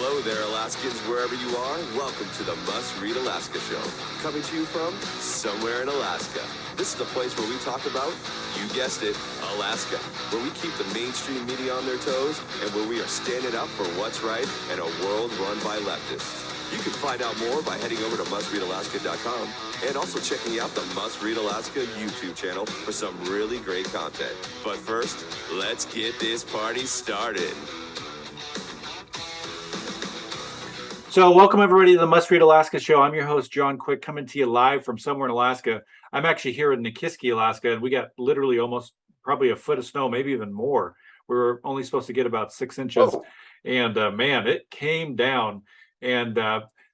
Hello there, Alaskans, wherever you are. Welcome to the Must Read Alaska Show. Coming to you from somewhere in Alaska. This is the place where we talk about, you guessed it, Alaska. Where we keep the mainstream media on their toes and where we are standing up for what's right in a world run by leftists. You can find out more by heading over to mustreadalaska.com and also checking out the Must Read Alaska YouTube channel for some really great content. But first, let's get this party started. So welcome everybody to the Must Read Alaska Show. I'm your host, John Quick, coming to you live from somewhere in Alaska. I'm actually here in Nikiski, Alaska, and we got literally almost probably a foot of snow, maybe even more. We were only supposed to get about 6 inches. Oh. And man, it came down. And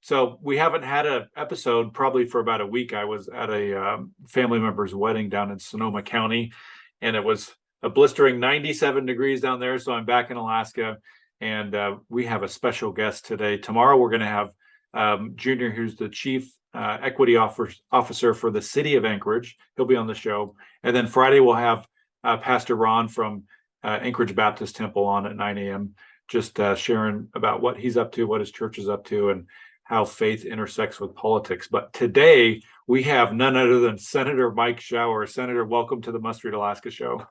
so we haven't had an episode probably for about a week. I was at a family member's wedding down in Sonoma County, and it was a blistering 97 degrees down there. So I'm back in Alaska. And we have a special guest today. Tomorrow, we're going to have Junior, who's the Chief Equity Officer for the City of Anchorage. He'll be on the show. And then Friday, we'll have Pastor Ron from Anchorage Baptist Temple on at 9 a.m., just sharing about what he's up to, what his church is up to, and how faith intersects with politics. But today, we have none other than Senator Mike Shower. Senator, welcome to the Must Read Alaska Show.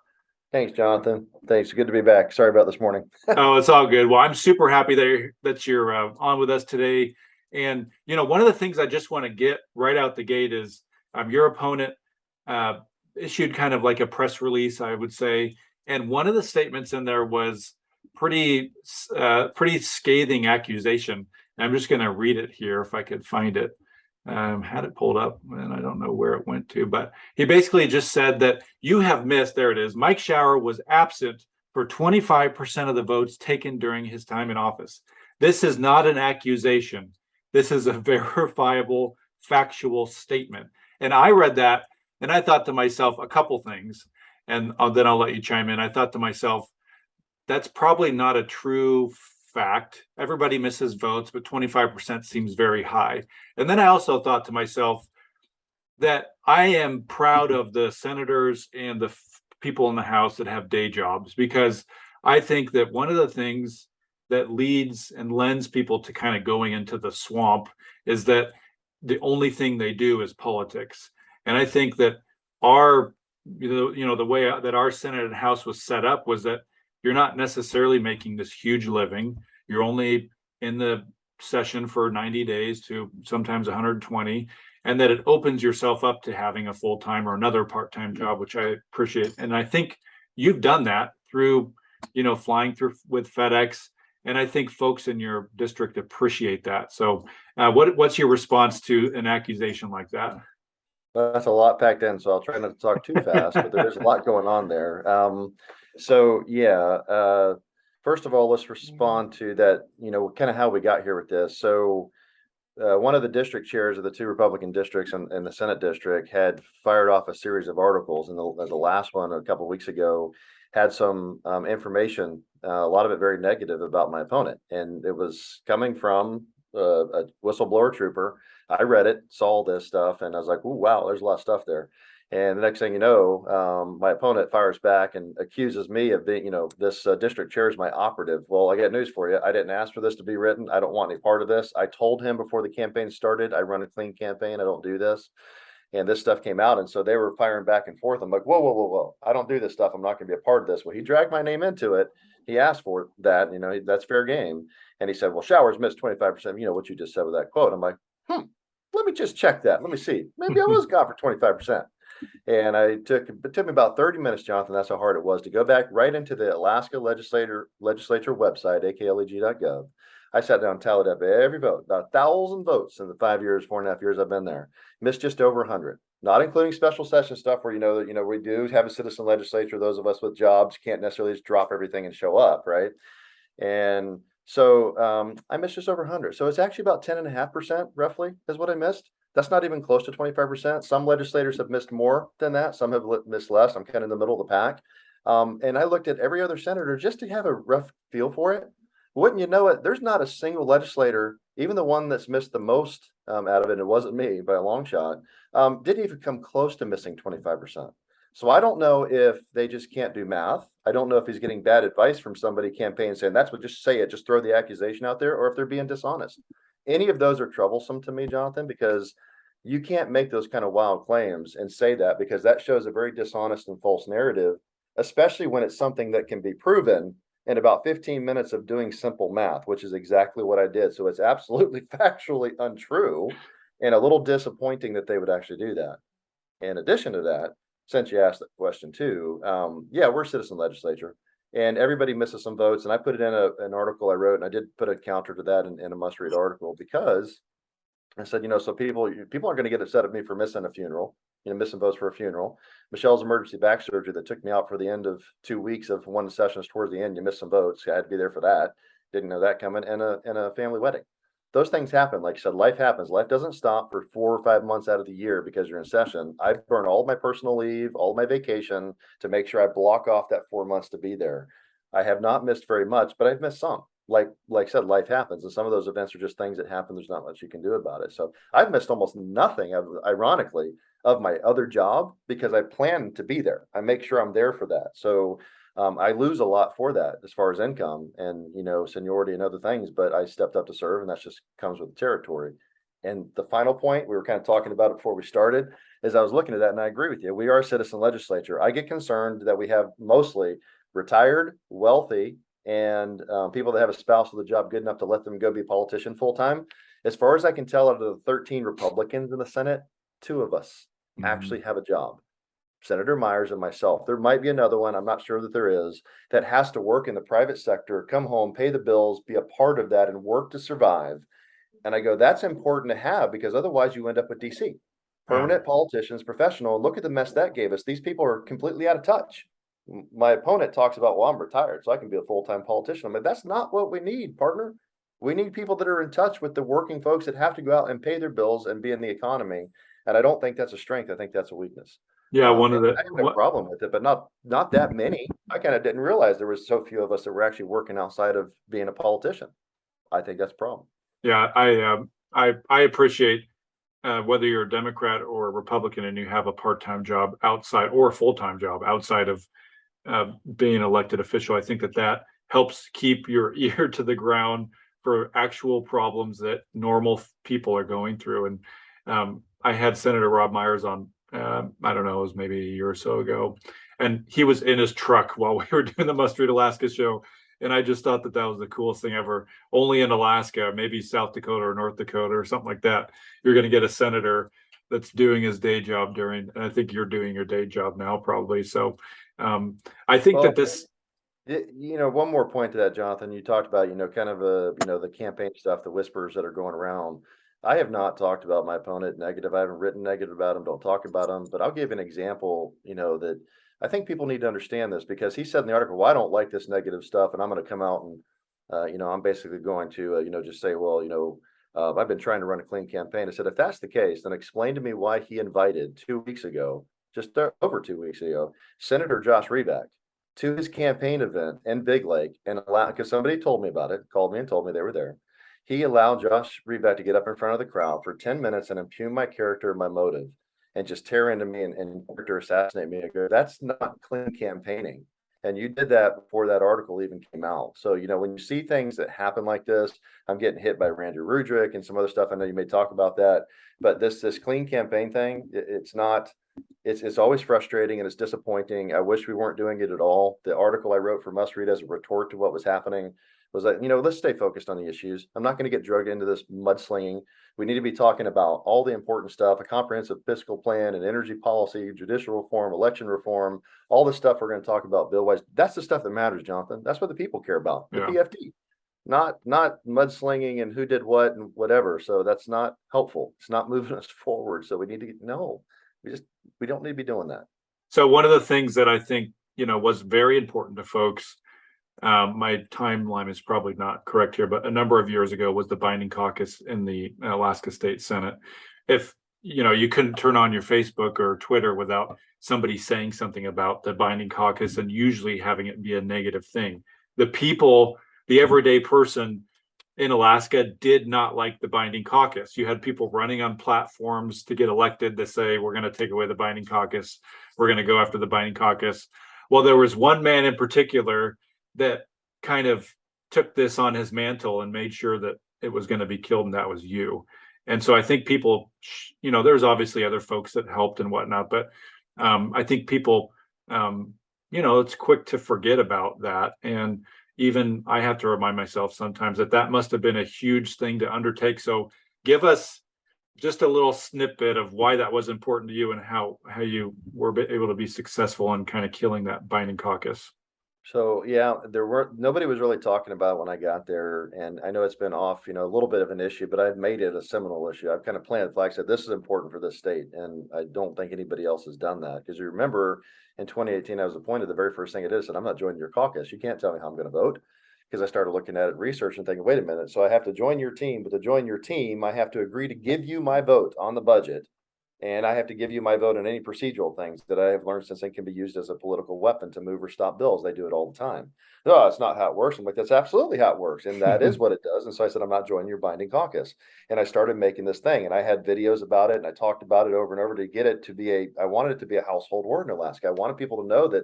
Thanks, Jonathan. Thanks. Good to be back. Sorry about this morning. Oh, it's all good. Well, I'm super happy that you're on with us today. And, you know, one of the things I just want to get right out the gate is your opponent issued kind of like a press release, I would say. And one of the statements in there was pretty scathing accusation. And I'm just going to read it here if I could find it. Had it pulled up and I don't know where it went to, but he basically just said that you have missed, there it is, Mike Shower was absent for 25% of the votes taken during his time in office. This is not an accusation. This is a verifiable, factual statement. And I read that and I thought to myself a couple things, and then I'll let you chime in. I thought to myself, that's probably not a true fact. Everybody misses votes, but 25% seems very high. And then I also thought to myself that I am proud of the senators and the people in the House that have day jobs, because I think that one of the things that leads and lends people to kind of going into the swamp is that the only thing they do is politics. And I think that our, the way that our Senate and House was set up was that you're not necessarily making this huge living. You're only in the session for 90 days to sometimes 120, and that it opens yourself up to having a full-time or another part-time job, which I appreciate. And I think you've done that through, flying through with FedEx. And I think folks in your district appreciate that. So what's your response to an accusation like that? That's a lot packed in, so I'll try not to talk too fast, but there is a lot going on there. First of all, let's respond to that, kind of how we got here with this. So one of the district chairs of the two Republican districts and the Senate district had fired off a series of articles, and the last one a couple of weeks ago had some information, a lot of it very negative about my opponent, and it was coming from a whistleblower trooper. I read it, saw this stuff, and I was like, "Ooh, wow, there's a lot of stuff there." And the next thing you know, my opponent fires back and accuses me of being, this district chair is my operative. Well, I got news for you. I didn't ask for this to be written. I don't want any part of this. I told him before the campaign started, I run a clean campaign. I don't do this. And this stuff came out. And so they were firing back and forth. I'm like, whoa, whoa, whoa, whoa. I don't do this stuff. I'm not going to be a part of this. Well, he dragged my name into it. He asked for that, that's fair game. And he said, well, Showers missed 25%, what you just said with that quote. I'm like, let me just check that. Let me see. Maybe I was gone for 25%. And it took me about 30 minutes, Jonathan. That's how hard it was to go back right into the Alaska legislature website, akleg.gov. I sat down and tallied up every vote, about 1,000 votes in the 4.5 years I've been there. Missed just over 100, not including special session stuff where, we do have a citizen legislature. Those of us with jobs can't necessarily just drop everything and show up, right? And so I missed just over 100. So it's actually about 10.5% roughly is what I missed. That's not even close to 25%. Some legislators have missed more than that. Some have missed less. I'm kind of in the middle of the pack. And I looked at every other senator just to have a rough feel for it. Wouldn't you know it? There's not a single legislator, even the one that's missed the most out of it, and it wasn't me by a long shot, didn't even come close to missing 25%. So I don't know if they just can't do math. I don't know if he's getting bad advice from somebody campaigning saying that's what, just say it, just throw the accusation out there, or if they're being dishonest. Any of those are troublesome to me, Jonathan, because you can't make those kind of wild claims and say that, because that shows a very dishonest and false narrative, especially when it's something that can be proven in about 15 minutes of doing simple math, which is exactly what I did. So it's absolutely factually untrue and a little disappointing that they would actually do that. In addition to that, since you asked that question too, yeah, we're a citizen legislature and everybody misses some votes. And I put it in an article I wrote, and I did put a counter to that in a must read article, because I said, so people aren't going to get upset at me for missing a funeral, missing votes for a funeral. Michelle's emergency back surgery that took me out for the end of 2 weeks of one of the sessions towards the end, you missed some votes. I had to be there for that. Didn't know that coming. And a family wedding. Those things happen. Like I said, life happens. Life doesn't stop for 4 or 5 months out of the year because you're in session. I burn all of my personal leave, all of my vacation to make sure I block off that 4 months to be there. I have not missed very much, but I've missed some. Like I said, life happens. And some of those events are just things that happen. There's not much you can do about it. So I've missed almost nothing, ironically, of my other job because I plan to be there. I make sure I'm there for that. So I lose a lot for that as far as income and, seniority and other things, but I stepped up to serve, and that just comes with the territory. And the final point, we were kind of talking about it before we started, is I was looking at that, and I agree with you. We are a citizen legislature. I get concerned that we have mostly retired, wealthy, and people that have a spouse with a job good enough to let them go be a politician full time. As far as I can tell, out of the 13 Republicans in the Senate, 2 of us actually have a job. Senator Myers and myself. There might be another one, I'm not sure that there is, that has to work in the private sector, come home, pay the bills, be a part of that, and work to survive. And I go, that's important to have, because otherwise you end up with DC. Permanent politicians, professional, and look at the mess that gave us. These people are completely out of touch. My opponent talks about, well, I'm retired, so I can be a full-time politician. I'm like, that's not what we need, partner. We need people that are in touch with the working folks that have to go out and pay their bills and be in the economy. And I don't think that's a strength. I think that's a weakness. Yeah, I have no problem with it, but not that many. I kind of didn't realize there was so few of us that were actually working outside of being a politician. I think that's a problem. Yeah, I appreciate whether you're a Democrat or a Republican and you have a part-time job outside or a full-time job outside of being an elected official. I think that helps keep your ear to the ground for actual problems that normal people are going through. And I had Senator Rob Myers on. I don't know, it was maybe a year or so ago, and he was in his truck while we were doing the Must Read Alaska show, and I just thought that was the coolest thing ever. Only in Alaska, maybe South Dakota or North Dakota or something like that, you're going to get a senator that's doing his day job and I think you're doing your day job now probably. So I think that this. One more point to that, Jonathan. You talked about, kind of the campaign stuff, the whispers that are going around. I have not talked about my opponent negative. I haven't written negative about him. Don't talk about him. But I'll give an example, that I think people need to understand this, because he said in the article, well, I don't like this negative stuff, and I'm going to come out and, I'm basically going to, just say, well, I've been trying to run a clean campaign. I said, if that's the case, then explain to me why he invited 2 weeks ago, just over 2 weeks ago, Senator Josh Reback to his campaign event in Big Lake, and because somebody told me about it, called me and told me they were there. He allowed Josh Reback to get up in front of the crowd for 10 minutes and impugn my character and my motive and just tear into me and character assassinate me. I go, that's not clean campaigning. And you did that before that article even came out. So, when you see things that happen like this, I'm getting hit by Randy Rudrick and some other stuff. I know you may talk about that, but this clean campaign thing, it's always frustrating and it's disappointing. I wish we weren't doing it at all. The article I wrote for Must Read as a retort to what was happening was that, let's stay focused on the issues. I'm not going to get drugged into this mudslinging. We need to be talking about all the important stuff, a comprehensive fiscal plan and energy policy, judicial reform, election reform, all the stuff we're going to talk about bill-wise. That's the stuff that matters, Jonathan. That's what the people care about, the PFD, not mudslinging and who did what and whatever. So that's not helpful. It's not moving us forward. So we need to we don't need to be doing that. So one of the things that I think, was very important to folks, my timeline is probably not correct here, but a number of years ago was the binding caucus in the Alaska State Senate. If you couldn't turn on your Facebook or Twitter without somebody saying something about the binding caucus and usually having it be a negative thing. The people, the everyday person in Alaska did not like the binding caucus. You had people running on platforms to get elected to say, we're going to take away the binding caucus. We're going to go after the binding caucus. Well, there was one man in particular that kind of took this on his mantle and made sure that it was going to be killed, and that was you. And so I think people, there's obviously other folks that helped and whatnot, but I think people, it's quick to forget about that. And even I have to remind myself sometimes that must have been a huge thing to undertake. So give us just a little snippet of why that was important to you and how you were able to be successful in kind of killing that binding caucus. So yeah, nobody was really talking about it when I got there, and I know it's been off, a little bit of an issue, but I've made it a seminal issue. I've kind of planted flags, said this is important for this state, and I don't think anybody else has done that. Because you remember in 2018, I was appointed. The very first thing I did, said, I'm not joining your caucus. You can't tell me how I'm going to vote. Because I started looking at it, research, and thinking, wait a minute. So I have to join your team, but to join your team, I have to agree to give you my vote on the budget. And I have to give you my vote on any procedural things that I have learned since they can be used as a political weapon to move or stop bills. They do it all the time. No, it's not how it works. I'm like, that's absolutely how it works. And that is what it does. And so I said, I'm not joining your binding caucus. And I started making this thing, and I had videos about it, and I talked about it over and over to get it to be I wanted it to be a household word in Alaska. I wanted people to know that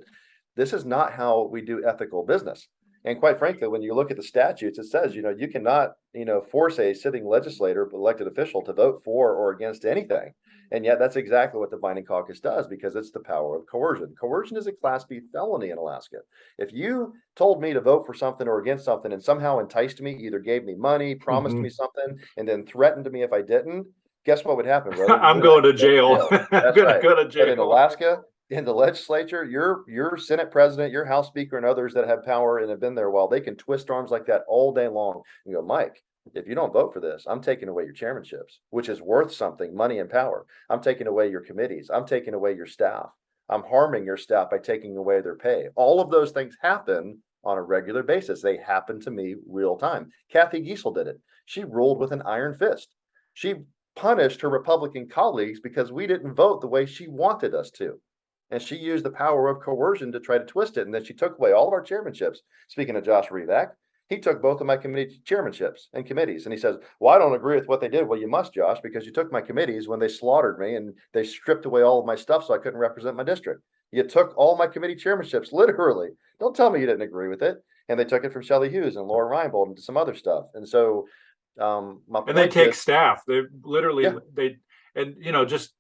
this is not how we do ethical business. And quite frankly, when you look at the statutes, it says, you cannot, force a sitting legislator, elected official to vote for or against anything. And yet that's exactly what the binding caucus does, because it's the power of coercion. Coercion is a Class B felony in Alaska. If you told me to vote for something or against something and somehow enticed me, either gave me money, promised me something, and then threatened me if I didn't, guess what would happen, brother? I'm going to jail. That's I'm right. go to jail. But in Alaska, in the legislature, your Senate president, your House Speaker, and others that have power and have been there a while, they can twist arms like that all day long and go, Mike, if you don't vote for this, I'm taking away your chairmanships, which is worth something, money and power. I'm taking away your committees. I'm taking away your staff. I'm harming your staff by taking away their pay. All of those things happen on a regular basis. They happen to me real time. Kathy Giesel did it. She ruled with an iron fist. She punished her Republican colleagues because we didn't vote the way she wanted us to. And she used the power of coercion to try to twist it. And then she took away all of our chairmanships. Speaking of Josh Revak, he took both of my committee chairmanships and committees. And he says, well, I don't agree with what they did. Well, you must, Josh, because you took my committees when they slaughtered me and they stripped away all of my stuff so I couldn't represent my district. You took all my committee chairmanships, literally. Don't tell me you didn't agree with it. And they took it from Shelley Hughes and Laura Reinbold and some other stuff. And so they take staff. They literally, just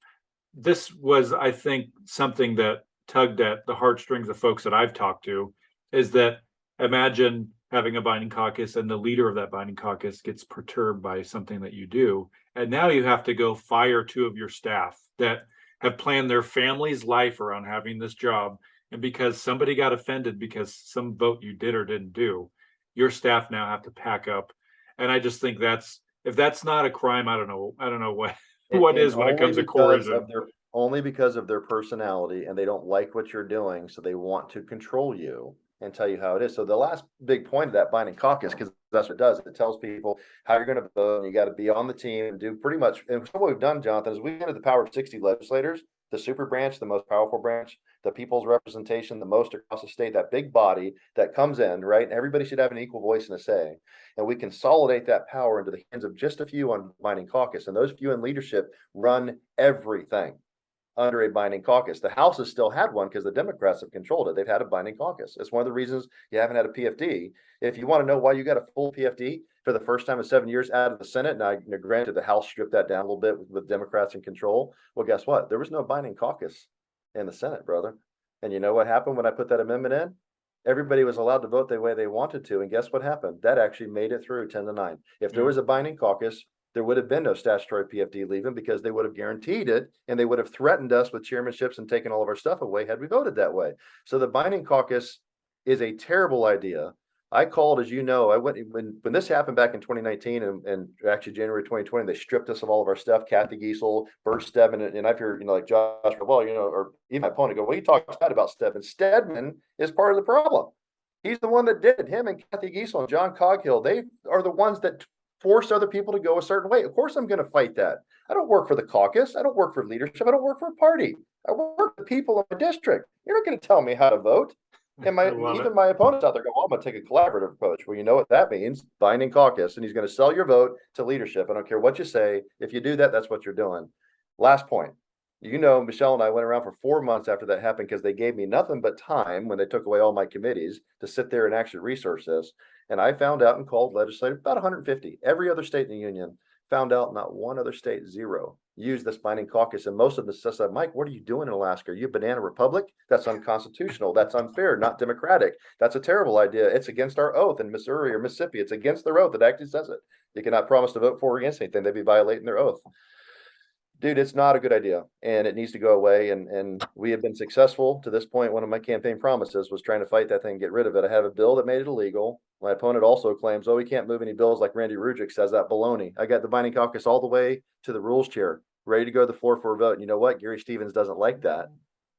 this was, I think, something that tugged at the heartstrings of folks that I've talked to, is that imagine having a binding caucus and the leader of that binding caucus gets perturbed by something that you do. And now you have to go fire two of your staff that have planned their family's life around having this job. And because somebody got offended because some vote you did or didn't do, your staff now have to pack up. And I just think if that's not a crime, I don't know what is when it comes to coercion. Only because of their personality, and they don't like what you're doing, so they want to control you and tell you how it is. So the last big point of that binding caucus, because that's what it does, it tells people how you're going to vote, and you got to be on the team and do pretty much. And so what we've done, Jonathan, is we've ended the power of 60 legislators, the super branch, the most powerful branch, the people's representation, the most across the state, that big body that comes in, right? And everybody should have an equal voice and a say. And we consolidate that power into the hands of just a few on binding caucus. And those few in leadership run everything under a binding caucus. The House has still had one because the Democrats have controlled it. They've had a binding caucus. It's one of the reasons you haven't had a PFD. If you want to know why you got a full PFD for the first time in 7 years out of the Senate, now granted the House stripped that down a little bit with Democrats in control. Well, guess what? There was no binding caucus in the Senate, brother. And you know what happened when I put that amendment in? Everybody was allowed to vote the way they wanted to. And guess what happened? That actually made it through 10-9. If there was a binding caucus, there would have been no statutory PFD leaving, because they would have guaranteed it, and they would have threatened us with chairmanships and taken all of our stuff away had we voted that way. So the binding caucus is a terrible idea. I called, as you know, I went when this happened back in 2019 and actually January 2020, they stripped us of all of our stuff. Kathy Giesel, Bert Stedman, and I've heard, like Josh, or even my opponent go, well, he talks bad about Stedman. Stedman is part of the problem. He's the one that did it. Him and Kathy Giesel and John Coghill, they are the ones that force other people to go a certain way. Of course, I'm going to fight that. I don't work for the caucus. I don't work for leadership. I don't work for a party. I work for the people of my district. You're not going to tell me how to vote. And I love it. my opponents out there go, well, I'm gonna take a collaborative approach. Well, you know what that means? Binding caucus, and he's gonna sell your vote to leadership. I don't care what you say. If you do that, that's what you're doing. Last point. You know, Michelle and I went around for 4 months after that happened because they gave me nothing but time when they took away all my committees to sit there and actually research this. And I found out and called legislative about 150. Every other state in the union found out not one other state, zero, used this binding caucus. And most of them said, Mike, what are you doing in Alaska? Are you a banana republic? That's unconstitutional. That's unfair, not democratic. That's a terrible idea. It's against our oath in Missouri or Mississippi. It's against their oath. It actually says it. You cannot promise to vote for or against anything. They'd be violating their oath. Dude, it's not a good idea and it needs to go away. And we have been successful to this point. One of my campaign promises was trying to fight that thing and get rid of it. I have a bill that made it illegal. My opponent also claims, oh, we can't move any bills like Randy Rujic says. That baloney. I got the binding caucus all the way to the rules chair, ready to go to the floor for a vote. And you know what? Gary Stevens doesn't like that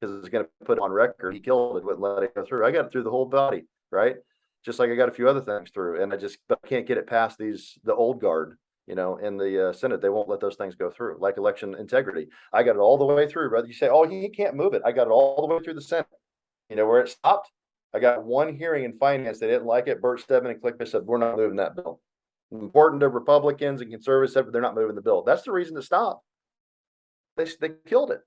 because it's going to put it on record. He killed it, wouldn't let it go through. I got it through the whole body, right? Just like I got a few other things through, and but I can't get it past the old guard. You know, in the Senate, they won't let those things go through, like election integrity. I got it all the way through, brother. You say, oh, he can't move it. I got it all the way through the Senate. You know, where it stopped, I got one hearing in finance. They didn't like it. Bert Stedman and Clickman said, we're not moving that bill. Important to Republicans and conservatives, but they're not moving the bill. That's the reason to stop. They killed it.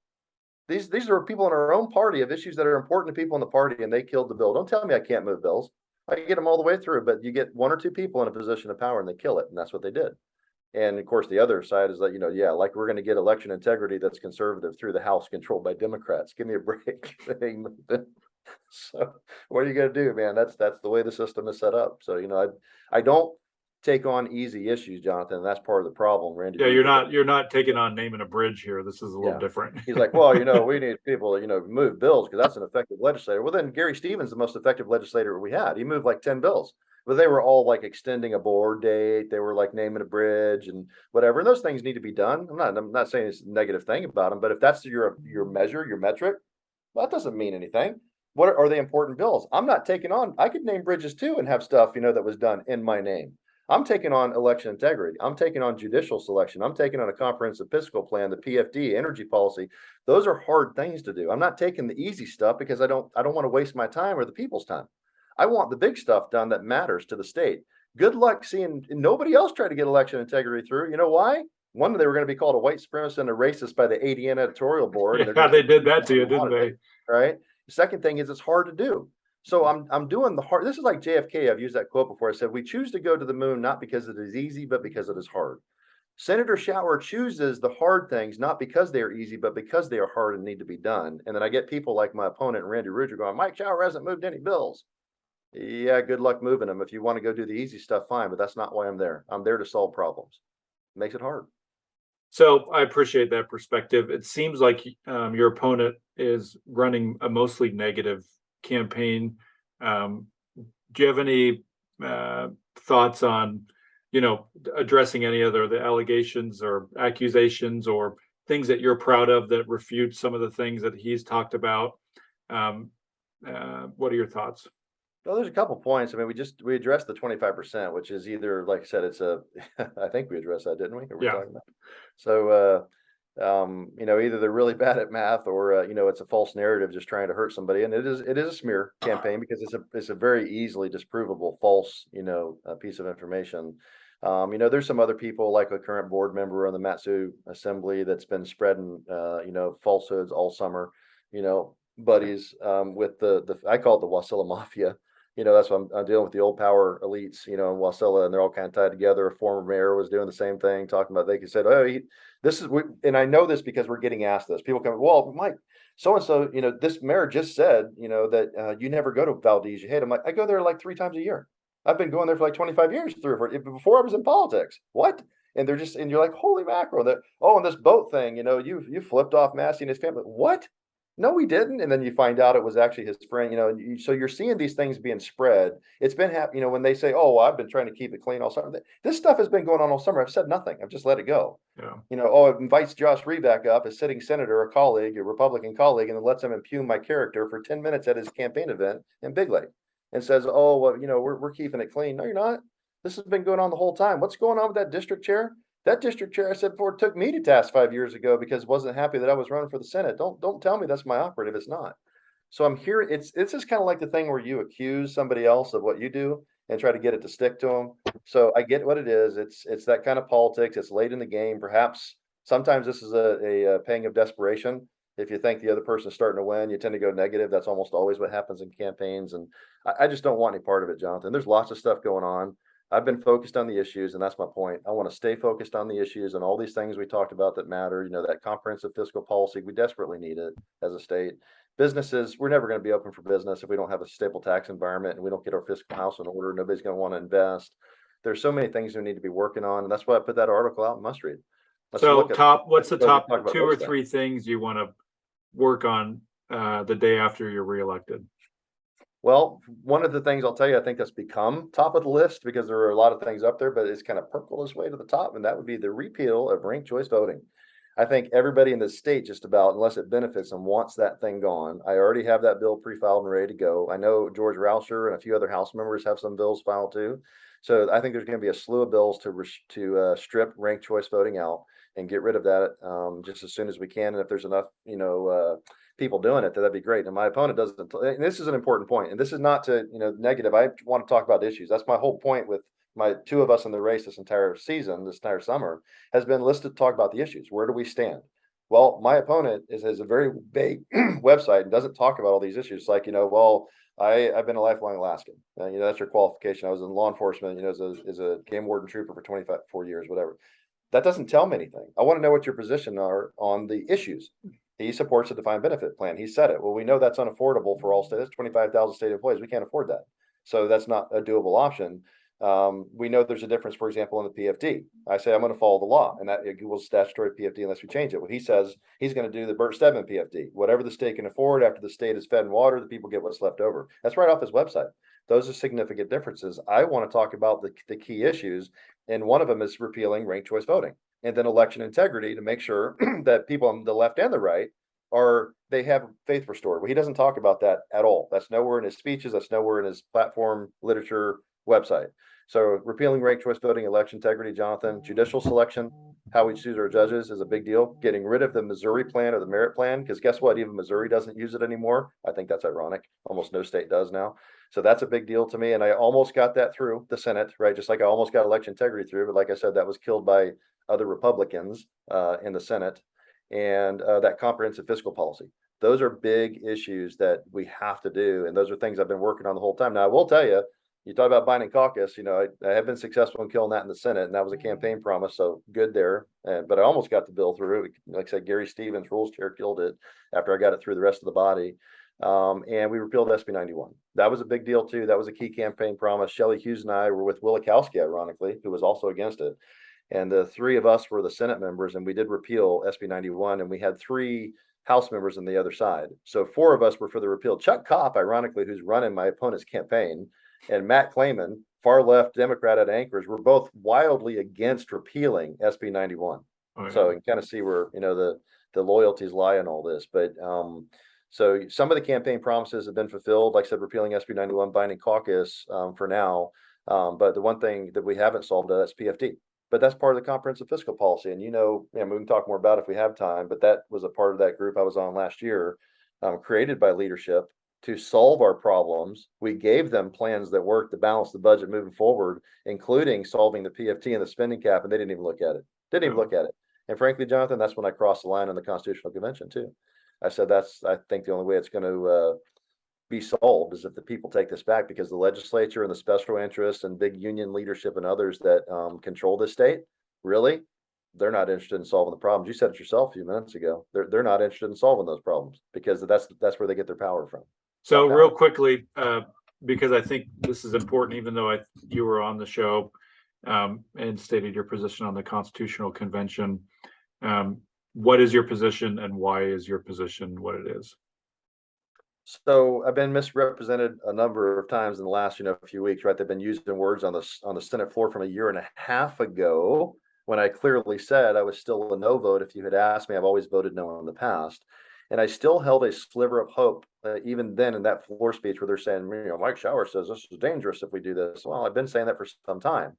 These are people in our own party of issues that are important to people in the party, and they killed the bill. Don't tell me I can't move bills. I can get them all the way through, but you get one or two people in a position of power and they kill it. And that's what they did. And of course, the other side is that, you know, yeah, like we're going to get election integrity that's conservative through the House controlled by Democrats. Give me a break. So what are you going to do, man? That's the way the system is set up. So, you know, I don't take on easy issues, Jonathan. That's part of the problem, Randy. Yeah, you're not taking on naming a bridge here. This is a little different. He's like, well, you know, we need people, you know, move bills because that's an effective legislator. Well, then Gary Stevens, the most effective legislator we had, he moved like 10 bills. But they were all like extending a board date. They were like naming a bridge and whatever. And those things need to be done. I'm not saying it's a negative thing about them, but if that's your measure, your metric, well, that doesn't mean anything. What are they important bills? I'm not taking on. I could name bridges too and have stuff, you know, that was done in my name. I'm taking on election integrity. I'm taking on judicial selection. I'm taking on a comprehensive fiscal plan, the PFD, energy policy. Those are hard things to do. I'm not taking the easy stuff because I don't want to waste my time or the people's time. I want the big stuff done that matters to the state. Good luck seeing nobody else try to get election integrity through. You know why? One, they were going to be called a white supremacist and a racist by the ADN editorial board. Yeah, they did that to you, didn't they? Right. The second thing is it's hard to do. So I'm doing the hard. This is like JFK. I've used that quote before. I said, we choose to go to the moon, not because it is easy, but because it is hard. Senator Shower chooses the hard things, not because they are easy, but because they are hard and need to be done. And then I get people like my opponent, Randy Ruger, going, Mike Shower hasn't moved any bills. Yeah, good luck moving them. If you want to go do the easy stuff, fine, but that's not why I'm there. I'm there to solve problems. It makes it hard. So I appreciate that perspective. It seems like your opponent is running a mostly negative campaign. Do you have any thoughts on, you know, addressing any other the allegations or accusations or things that you're proud of that refute some of the things that he's talked about? What are your thoughts? Well, there's a couple points. I mean, we addressed the 25%, which is either, like I said, it's I think we addressed that, didn't we? Yeah. Talking about? So, you know, either they're really bad at math or, you know, it's a false narrative just trying to hurt somebody. And it is a smear campaign because it's a very easily disprovable false, you know, piece of information. You know, there's some other people like a current board member on the Matsu Assembly that's been spreading, you know, falsehoods all summer, you know, buddies with I call it the Wasilla Mafia. You know, that's what I'm dealing with the old power elites, you know, in Wasilla, and they're all kind of tied together. A former mayor was doing the same thing, talking about they could say, oh, and I know this because we're getting asked this. People come, well, Mike, so-and-so, you know, this mayor just said, you know, that you never go to Valdez. You hate him. I go there like 3 times a year. I've been going there for like 25 years, 3 or 4, before I was in politics. What? And and you're like, holy mackerel. And this boat thing, you know, you flipped off Massey and his family. What? No, we didn't. And then you find out it was actually his friend, you know, so you're seeing these things being spread. It's been happening, you know, when they say, oh, well, I've been trying to keep it clean all summer. This stuff has been going on all summer. I've said nothing. I've just let it go. Yeah. You know, oh, it invites Josh Reback up, a sitting senator, a colleague, a Republican colleague, and then lets him impugn my character for 10 minutes at his campaign event in Big Lake and says, oh, well, you know, we're keeping it clean. No, you're not. This has been going on the whole time. What's going on with that district chair? That district chair, I said before, took me to task 5 years ago because wasn't happy that I was running for the Senate. Don't tell me that's my operative. It's not. So I'm here, it's just kind of like the thing where you accuse somebody else of what you do and try to get it to stick to them. So I get what it is. It's that kind of politics. It's late in the game. Perhaps sometimes this is a pang of desperation. If you think the other person's starting to win, you tend to go negative. That's almost always what happens in campaigns. And I just don't want any part of it, Jonathan. There's lots of stuff going on. I've been focused on the issues, and that's my point. I want to stay focused on the issues and all these things we talked about that matter. You know, that comprehensive fiscal policy, we desperately need it as a state. Businesses, we're never going to be open for business if we don't have a stable tax environment and we don't get our fiscal house in order. Nobody's going to want to invest. There's so many things we need to be working on, and that's why I put that article out in Must Read. Let's So look at what's the what we top talked about 2 or yesterday. 3 things you want to work on the day after you're reelected? Well, one of the things I'll tell you, I think that's become top of the list because there are a lot of things up there, but it's kind of percoled its way to the top, and that would be the repeal of ranked choice voting. I think everybody in the state, just about, unless it benefits them, wants that thing gone. I already have that bill pre-filed and ready to go. I know George Rauscher and a few other House members have some bills filed too. So I think there's going to be a slew of bills to strip ranked choice voting out and get rid of that just as soon as we can. And if there's enough, people doing it, that'd be great. And my opponent doesn't, and this is an important point, and this is not to, negative. I want to talk about issues. That's my whole point with my 2 of us in the race this entire season, this entire summer, has been listed to talk about the issues. Where do we stand? Well, my opponent has a very vague website and doesn't talk about all these issues. Like, I've been a lifelong Alaskan. That's your qualification. I was in law enforcement, as a game warden trooper for 4 years, whatever. That doesn't tell me anything. I want to know what your position are on the issues. He supports a defined benefit plan. He said it. Well, we know that's unaffordable for all states. That's 25,000 state employees. We can't afford that. So that's not a doable option. We know there's a difference, for example, in the PFD. I say I'm going to follow the law, and that equals statutory PFD unless we change it. Well, he says he's going to do the Burt Stedman PFD. Whatever the state can afford after the state is fed and water, the people get what's left over. That's right off his website. Those are significant differences. I want to talk about the key issues, and one of them is repealing ranked choice voting, and then election integrity to make sure that people on the left and the right they have faith restored. Well, he doesn't talk about that at all. That's nowhere in his speeches. That's nowhere in his platform, literature, website. So repealing ranked choice voting, election integrity, Jonathan, judicial selection, how we choose our judges is a big deal. Getting rid of the Missouri plan or the merit plan, because guess what? Even Missouri doesn't use it anymore. I think that's ironic. Almost no state does now. So that's a big deal to me. And I almost got that through the Senate, right? Just like I almost got election integrity through. But like I said, that was killed by other Republicans in the Senate. And that comprehensive fiscal policy. Those are big issues that we have to do. And those are things I've been working on the whole time. Now, I will tell you, you talk about Biden caucus, I have been successful in killing that in the Senate, and that was a campaign promise. So good there. But I almost got the bill through. Like I said, Gary Stevens, rules chair, killed it after I got it through the rest of the body. And we repealed SB 91. That was a big deal too. That was a key campaign promise. Shelley Hughes and I were with Wilikowski, ironically, who was also against it. And the 3 of us were the Senate members, and we did repeal SB 91, and we had 3 House members on the other side. So 4 of us were for the repeal. Chuck Kopp, ironically, who's running my opponent's campaign, and Matt Clayman, far left Democrat at Anchorage, were both wildly against repealing SB 91. Okay. So you can kind of see where, the loyalties lie in all this. But so some of the campaign promises have been fulfilled. Like I said, repealing SB 91, binding caucus for now. But the one thing that we haven't solved, that's PFD. But that's part of the comprehensive fiscal policy. And, we can talk more about it if we have time, but that was a part of that group I was on last year, created by leadership to solve our problems. We gave them plans that worked to balance the budget moving forward, including solving the PFT and the spending cap, and they didn't even look at it. And frankly, Jonathan, that's when I crossed the line on the Constitutional Convention too. I said, I think the only way it's going to be solved is if the people take this back, because the legislature and the special interests and big union leadership and others that control this state, really, they're not interested in solving the problems. You said it yourself a few minutes ago. They're not interested in solving those problems because that's where they get their power from. So real quickly, because I think this is important, even though you were on the show and stated your position on the Constitutional Convention, what is your position and why is your position what it is? So I've been misrepresented a number of times in the last, few weeks, right? They've been using words on the Senate floor from a year and a half ago when I clearly said I was still a no vote. If you had asked me, I've always voted no in the past. And I still held a sliver of hope, even then in that floor speech where they're saying, Mike Shower says this is dangerous if we do this. Well, I've been saying that for some time.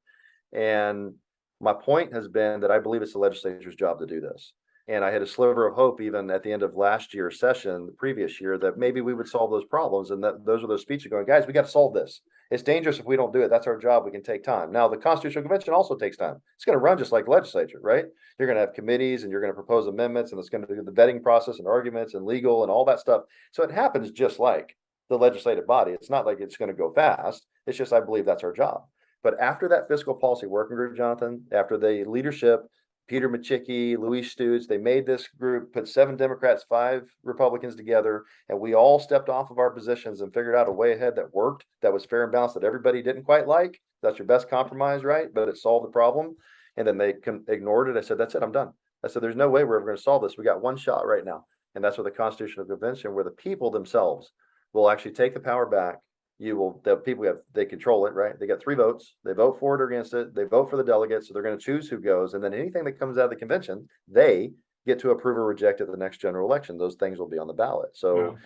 And my point has been that I believe it's the legislature's job to do this. And I had a sliver of hope even at the end of last year's session, the previous year, that maybe we would solve those problems. And that those are those speeches going, guys, we got to solve this. It's dangerous if we don't do it. That's our job. We can take time. Now, the Constitutional Convention also takes time. It's going to run just like the legislature, right? You're going to have committees and you're going to propose amendments, and it's going to do the vetting process and arguments and legal and all that stuff. So it happens just like the legislative body. It's not like it's going to go fast. It's just, I believe that's our job. But after that fiscal policy working group, Jonathan, after the leadership, Peter Machicki, Luis Stutz, they made this group, put 7 Democrats, 5 Republicans together, and we all stepped off of our positions and figured out a way ahead that worked, that was fair and balanced, that everybody didn't quite like. That's your best compromise, right? But it solved the problem. And then they ignored it. I said, that's it, I'm done. I said, there's no way we're ever going to solve this. We got one shot right now. And that's with the Constitutional Convention, where the people themselves will actually take the power back. The people they control it, right? They got 3 votes. They vote for it or against it. They vote for the delegates. So they're going to choose who goes. And then anything that comes out of the convention, they get to approve or reject at the next general election. Those things will be on the ballot. So,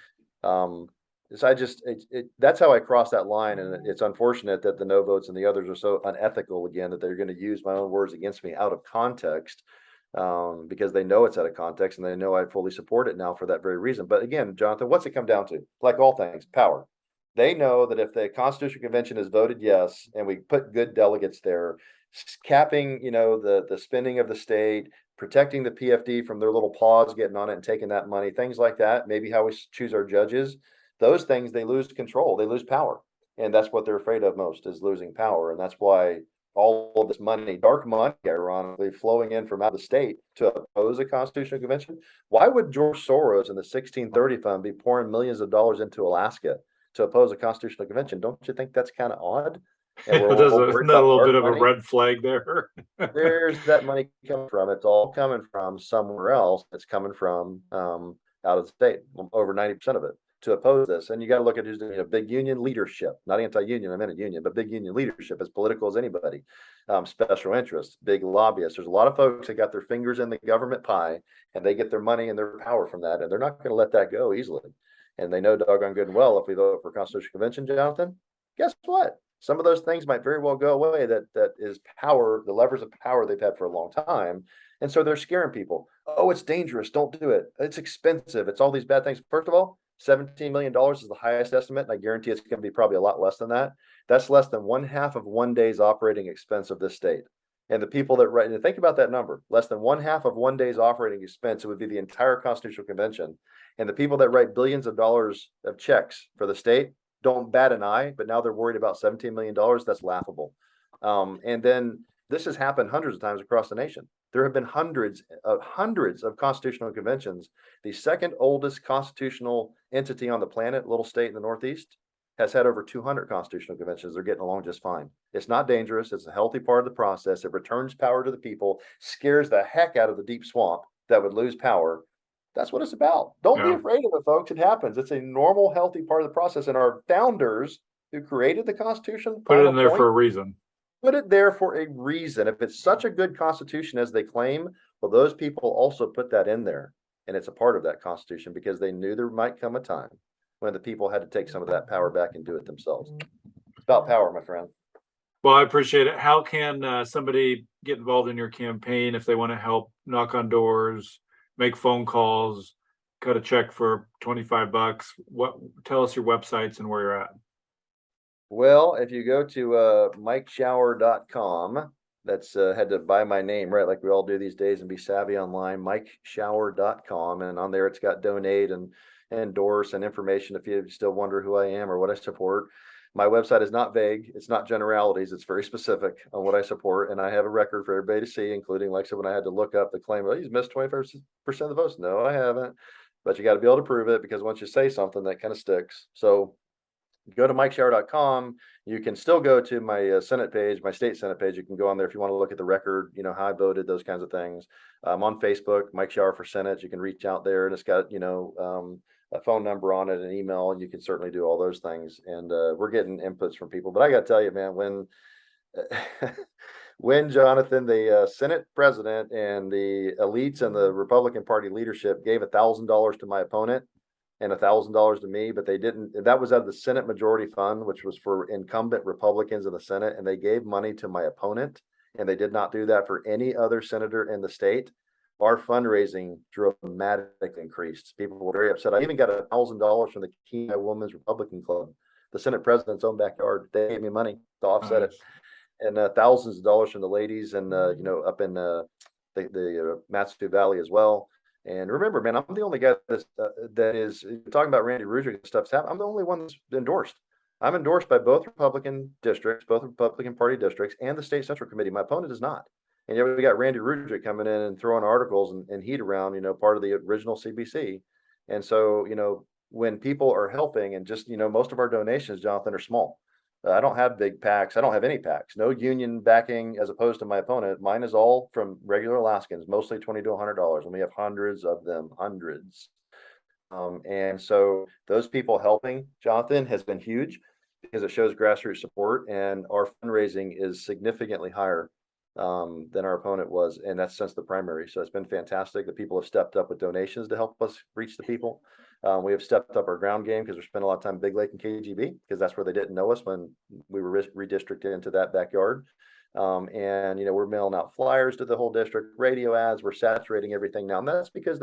so that's how I crossed that line. And it's unfortunate that the no votes and the others are so unethical again, that they're going to use my own words against me out of context, because they know it's out of context and they know I fully support it now for that very reason. But again, Jonathan, what's it come down to? Like all things, power. They know that if the Constitutional Convention has voted yes, and we put good delegates there, capping, the spending of the state, protecting the PFD from their little paws getting on it and taking that money, things like that, maybe how we choose our judges, those things, they lose control, they lose power. And that's what they're afraid of most, is losing power. And that's why all of this money, dark money, ironically, flowing in from out of the state to oppose a Constitutional Convention. Why would George Soros and the 1630 Fund be pouring millions of dollars into Alaska to oppose a Constitutional Convention? Don't you think that's kind of odd? And we're There's all a worried little about bit dark of a money. red flag there. Where's that money coming from? It's all coming from somewhere else. It's coming from out of the state, over 90% of it, to oppose this. And you got to look at who's doing a big union leadership, not anti-union, I'm in a union, but big union leadership, as political as anybody. Special interests, big lobbyists. There's a lot of folks that got their fingers in the government pie, and they get their money and their power from that, and they're not going to let that go easily. And they know doggone good and well, if we vote for Constitutional Convention, Jonathan, guess what? Some of those things might very well go away. That is power, the levers of power they've had for a long time. And so they're scaring people. Oh, it's dangerous. Don't do it. It's expensive. It's all these bad things. First of all, $17 million is the highest estimate. And I guarantee it's going to be probably a lot less than that. That's less than 1/2 of one day's operating expense of this state. And the people that write, and think about that number, less than 1/2 of one day's operating expense, it would be the entire Constitutional Convention. And the people that write billions of dollars of checks for the state don't bat an eye, but now they're worried about $17 million. That's laughable. And then this has happened hundreds of times across the nation. There have been hundreds of constitutional conventions. The second oldest constitutional entity on the planet, little state in the Northeast, has had over 200 constitutional conventions. They're getting along just fine. It's not dangerous. It's a healthy part of the process. It returns power to the people, scares the heck out of the deep swamp that would lose power. That's what it's about. Don't be afraid of it, folks. It happens. It's a normal, healthy part of the process. And our founders who created the Constitution put it in there for a reason. Put it there for a reason. If it's such a good Constitution as they claim, well, those people also put that in there. And it's a part of that Constitution because they knew there might come a time when the people had to take some of that power back and do it themselves. It's about power, my friend. Well, I appreciate it. How can somebody get involved in your campaign if they want to help knock on doors, make phone calls, cut a check for $25? Tell us your websites and where you're at. Well, if you go to MikeShower.com, that's had to buy my name, right? Like we all do these days and be savvy online, MikeShower.com. And on there, it's got donate and endorse and information if you still wonder who I am or what I support. My website is not vague. It's not generalities. It's very specific on what I support. And I have a record for everybody to see, including like so when I had to look up the claim, well, he's missed 25% of the votes. No, I haven't. But you got to be able to prove it because once you say something, that kind of sticks. So go to MikeShower.com. You can still go to my Senate page, my state Senate page. You can go on there if you want to look at the record, how I voted, those kinds of things. I'm on Facebook, Mike Shower for Senate. You can reach out there and it's got, a phone number on it, an email, and you can certainly do all those things. And we're getting inputs from people. But I got to tell you, man, when Jonathan, the Senate president and the elites and the Republican Party leadership gave $1,000 to my opponent and $1,000 to me, but they didn't. That was out of the Senate Majority Fund, which was for incumbent Republicans in the Senate, and they gave money to my opponent, and they did not do that for any other senator in the state. our fundraising dramatically increased. People were very upset. I even got $1,000 from the Kenai Women's Republican Club, the Senate president's own backyard. They gave me money to offset it, and thousands of dollars from the ladies, and up in the Matsu Valley as well. And remember, man, I'm the only guy that is talking about Randy Rudrick and stuff's happening. I'm the only one that's endorsed. I'm endorsed by both Republican districts, both Republican Party districts, and the state central committee. My opponent is not. And yet we got Randy Rudrick coming in and throwing articles and heat around, part of the original CBC. And so, when people are helping, and just, most of our donations, Jonathan, are small. I don't have big PACs. I don't have any PACs, no union backing, as opposed to my opponent. Mine is all from regular Alaskans, mostly $20 to $100. And we have hundreds of them, hundreds. And so those people helping, Jonathan, has been huge because it shows grassroots support, and our fundraising is significantly higher than our opponent was. And that's since the primary. So it's been fantastic. The people have stepped up with donations to help us reach the people. We have stepped up our ground game because we spent a lot of time in Big Lake and KGB, because that's where they didn't know us when we were redistricted into that backyard. And we're mailing out flyers to the whole district, radio ads, we're saturating everything now. And that's because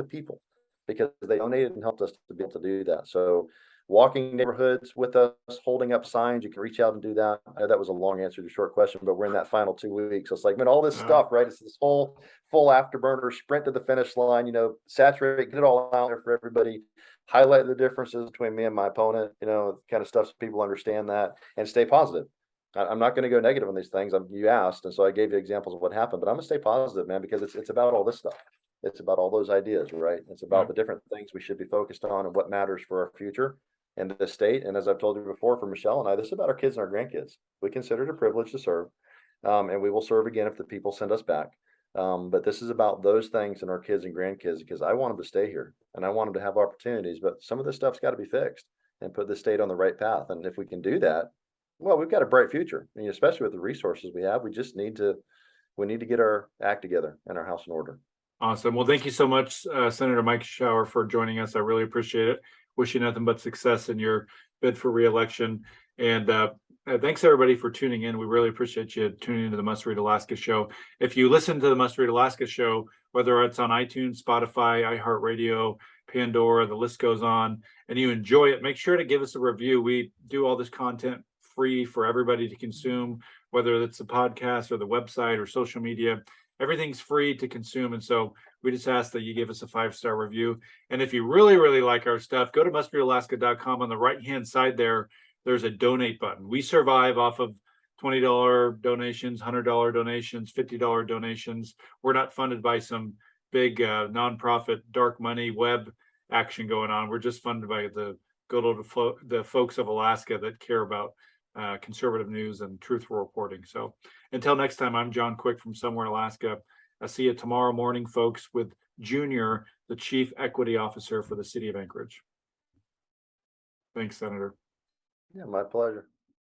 because they donated and helped us to be able to do that. So walking neighborhoods with us, holding up signs, you can reach out and do that. I know that was a long answer to a short question, but we're in that final 2 weeks. So it's like, man, all this stuff, right? It's this whole full afterburner sprint to the finish line, saturate, get it all out there for everybody, highlight the differences between me and my opponent, kind of stuff so people understand that, and stay positive. I'm not going to go negative on these things. You asked, and so I gave you examples of what happened, but I'm going to stay positive, man, because it's about all this stuff. It's about all those ideas, right? It's about the different things we should be focused on and what matters for our future and the state. And as I've told you before, for Michelle and I, this is about our kids and our grandkids. We consider it a privilege to serve, and we will serve again if the people send us back. But this is about those things and our kids and grandkids, because I want them to stay here and I want them to have opportunities. But some of this stuff's got to be fixed and put the state on the right path. And if we can do that, well, we've got a bright future. I mean, especially with the resources we have, we need to get our act together and our house in order. Awesome. Well, thank you so much, Senator Mike Shower, for joining us. I really appreciate it. Wish you nothing but success in your bid for re-election. And thanks everybody for tuning in. We really appreciate you tuning into the Must Read Alaska show. If you listen to the Must Read Alaska show, whether it's on iTunes, Spotify, iHeartRadio, Pandora, the list goes on, and you enjoy it, make sure to give us a review. We do all this content free for everybody to consume, whether it's a podcast or the website or social media. Everything's free to consume. And so we just ask that you give us a 5-star review. And if you really, really like our stuff, go to mustreadalaska.com. On the right-hand side there's a donate button. We survive off of $20 donations, $100 donations, $50 donations. We're not funded by some big nonprofit dark money web action going on. We're just funded by the good old the folks of Alaska that care about conservative news and truthful reporting. So until next time, I'm John Quick from Somewhere in Alaska. I'll see you tomorrow morning, folks, with Junior, the Chief Equity Officer for the City of Anchorage. Thanks, Senator. Yeah, my pleasure.